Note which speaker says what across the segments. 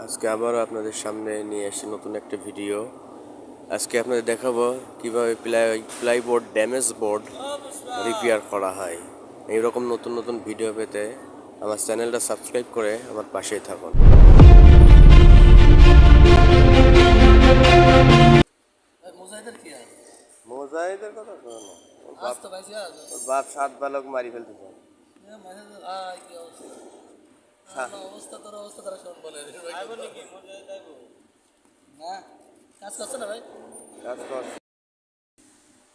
Speaker 1: আজকে আবারও আপনাদের সামনে নিয়ে এসে নতুন একটা ভিডিও। আজকে আপনাদের দেখাবো কিভাবে প্লাইবোর্ড ড্যামেজ বোর্ড রিপেয়ার করা হয়। এইরকম নতুন নতুন ভিডিও পেতে আমার চ্যানেলটা সাবস্ক্রাইব করে আমার পাশেই থাকুন। মোজাহিদের কথা শোনো না, ওর বাপ 7 বালক মারি ফেলতে চায়।
Speaker 2: অবস্থা তোর অবস্থা তারা সব বলে না কাজ করছে না ভাই
Speaker 1: কাজ কর,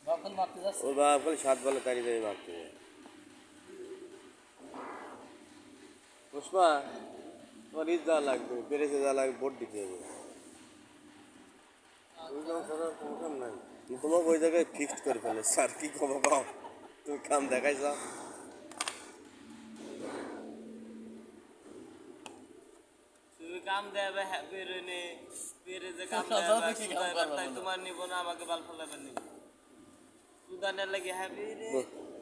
Speaker 2: বাপন মারতে যাচ্ছে
Speaker 1: ওর বাপ খালি 7 বালক তাড়ি তাড়ি মারতে যায়। পুষ্পা, তোমার যা লাগবে, পেরেছে যা লাগবে, ভোট দিতে হবে। তোমাকে ওই জায়গায় ফিক্সড করে ফেলে স্যার, কি খবর পাও, তুমি কাম দেখাইছ।
Speaker 3: কাম দেবে বেরোনে বেরে যে কাম দেবে তাই তোমার নিব না, আমাকে বাল ফলাবার নিব সুদানের লাগে হ্যাপি রে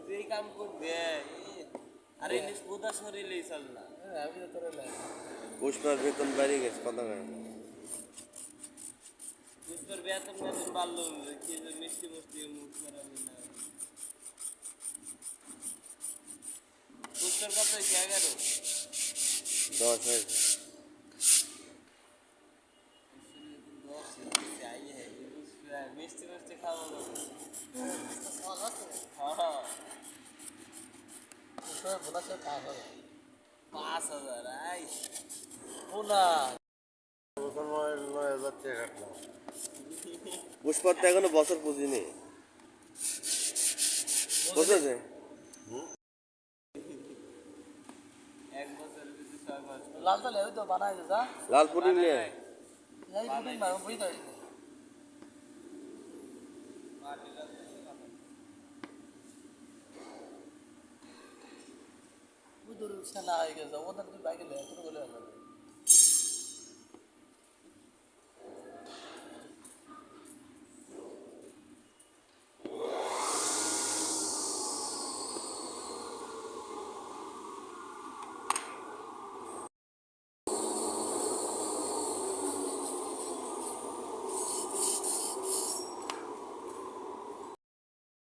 Speaker 3: তুই কাম করবে। আরে নিষ্পুদা শরীরেই চল না,
Speaker 2: আমি তো তোরে লাগে
Speaker 1: পুষ্পার বেতন বাড়ি গেছে, কথা কয় না।
Speaker 3: পুষ্পের বেতন বেতন বাড়লো কি যে মিষ্টি মিষ্টি মুখ করাবি না। পুষ্পের কত হয়েছে? 11।
Speaker 1: 10 হয়েছে।
Speaker 3: মিষ্টি মিষ্টি খাবো
Speaker 2: বোনা সে কাজ হবে
Speaker 3: 5,000। আই
Speaker 2: বোনা
Speaker 1: পুষ্পার তো এখনো বছর পুজিনি, বুঝেছে?
Speaker 3: 1 বছরের ভিতরে 6 মাস
Speaker 2: লাল তালে তো বানাই দে যা
Speaker 1: লাল পুডিং নিয়ে
Speaker 2: এই পুডিং মা বই দাই উদর সেনা আই গেছে ওদের তুই বাইকে লে তোর বলে